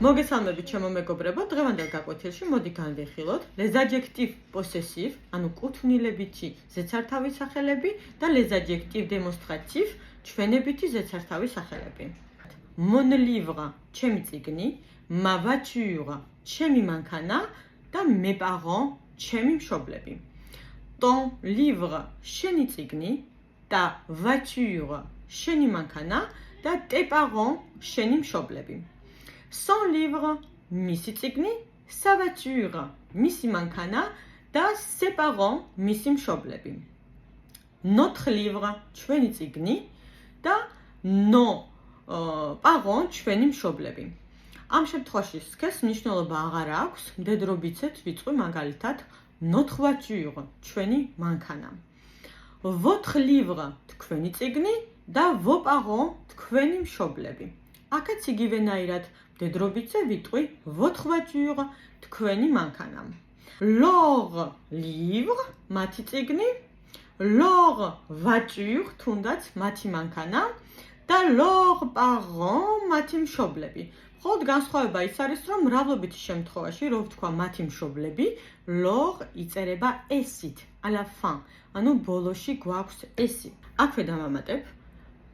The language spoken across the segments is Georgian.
მოგესალმებით ჩემო მეგობრებო, დღევანდელ გაკვეთილში მოდი განვიხილოთ les adjectifs possessifs, ანუ კუთვნილებითი ზეცართავი სახელები და les adjectifs démonstratifs, ჩვენებითი ზეცართავი სახელები. Mon livre, ჩემი წიგნი, ma voiture, ჩემი მანქანა და mes parents, ჩემი მშობლები. Ton livre, შენი წიგნი და voiture, შენი მანქანა და tes parents, შენი მშობლები. Son livre, მისი წიგნი, sa voiture, მისი მანქანა და ses parents, მისი მშობლები. Notre livre, ჩვენი წიგნი და nos parents, ჩვენი მშობლები. ამ შემთხვევაში სქესს მნიშვნელობა აღარ აქვს, მდედრობიცეთ ვიწვი მაგალითად notre voiture, ჩვენი მანქანა. Votre livre, თქვენი წიგნი და vos parents, თქვენი მშობლები. აქაც იგივენაირად მდედრობიცე ვიტყვი votre voiture, თქვენი მანქანა. Leur livre, მათი წიგნი, leur voiture, თუნდაც მათი მანქანა და leurs parents, მათი მშობლები. მხოლოდ განსხვავება ის არის, რომ მრავლობითი შემთხვევაში, რო ვთქვა მათი მშობლები, leur იწერება s-ით, à la fin, ანუ ბოლოში გვაქვს s-ი. აქვე დავამატებ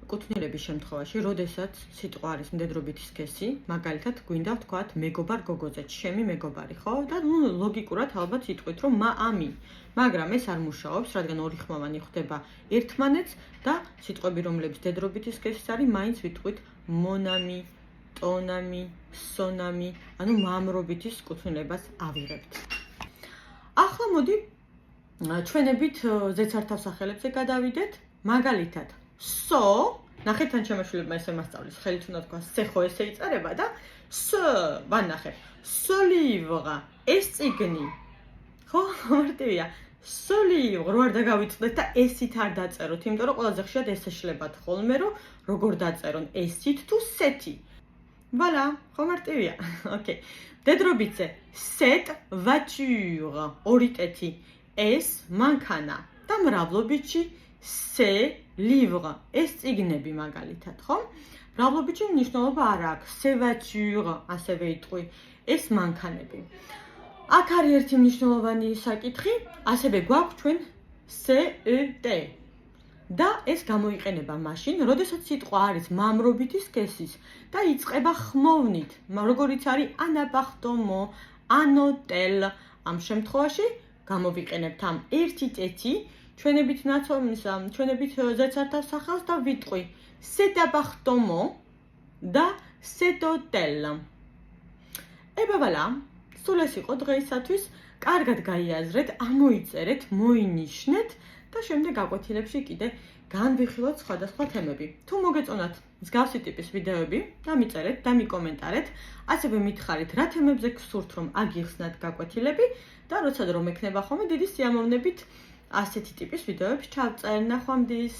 კუთვნილების შემთხვევაში, როდესაც სიტყვა არის მდედრობითი სქესი, მაგალითად გვინდა ვთქვათ მეგობარ გოგოზე, ჩემი მეგობარი, ხო? და ლოგიკურად ალბათ იტყვით, რომ მაამი. მაგრამ ეს არ მუშაობს, რადგან ორი ხმოვანი ხვდება ერთმანეთს და სიტყვები, რომლებიც მდედრობითი სქესის არის, მაინც ვიტყვით mon ami, ton ami, son ami, ანუ მამრობითის კუთვნილებას ავიღებთ. ახლა მოდი ჩვენებით ზეცართავ სახელებზე გადავიდეთ, მაგალითად so, ნახეთ თან შემოშვილებმა ესე მასწავლის, ხელით უნდა თქვა se ხო ესე იწერება და ce, ვანახებ, ce livre, ეს წიგნი. ხო, მარტივია. Ce livre, რო არ დაგავიწყდეთ და s-ით არ დაწეროთ, იმიტომ რომ ყველაზე ხშირად ესე შლებათ ხოლმე, რომ როგორ დაწერონ s-ით თუ set-ი. Voilà, ხო მარტივია. Okay. მდედრობიცე cette voiture, ორი ტეთი, ეს მანქანა და მრავლობითში ces livres, ეს წიგნები მაგალითად, ხო? მრავლობითში მნიშვნელობა არ აქვს. Ces voitures, ასევე იტყვი, ეს მანქანები. აქ არის ერთი მნიშვნელოვანი საკითხი, ასევე გვაქვს ჩვენ cet. და ეს გამოიყენება მაშინ, როდესაც სიტყვა არის მამრობითი სქესის და იწყება ხმოვნით, როგორიც არის un appartement, un hôtel. ამ შემთხვევაში გამოვიყენებთ ამ ერთი ტეთი, ჩვენებით ნაცვამისა, ჩვენებით ზეცართავ სახელს და ვიტყვი cet appartement და cet hôtel. Voilà, სულ ეს იყო დღეისათვის. კარგად გაიაზრეთ, ამოიწერეთ, მოინიშნეთ და შემდეგ გაკვეთილებში კიდე განვიხილოთ სხვადასხვა თემები. თუ მოგეწონათ მსგავსი ტიპის ვიდეოები, დამიწერეთ, დამიკომენტარეთ, ასევე მითხარით რა თემებზე გსურთ რომ აგიხსნათ გაკვეთილები და როცა რომ ექნება ხოლმე დიდი სიამოვნებით ასეთი ტიპის ვიდეოებს ჩავწერ. ნახვამდის.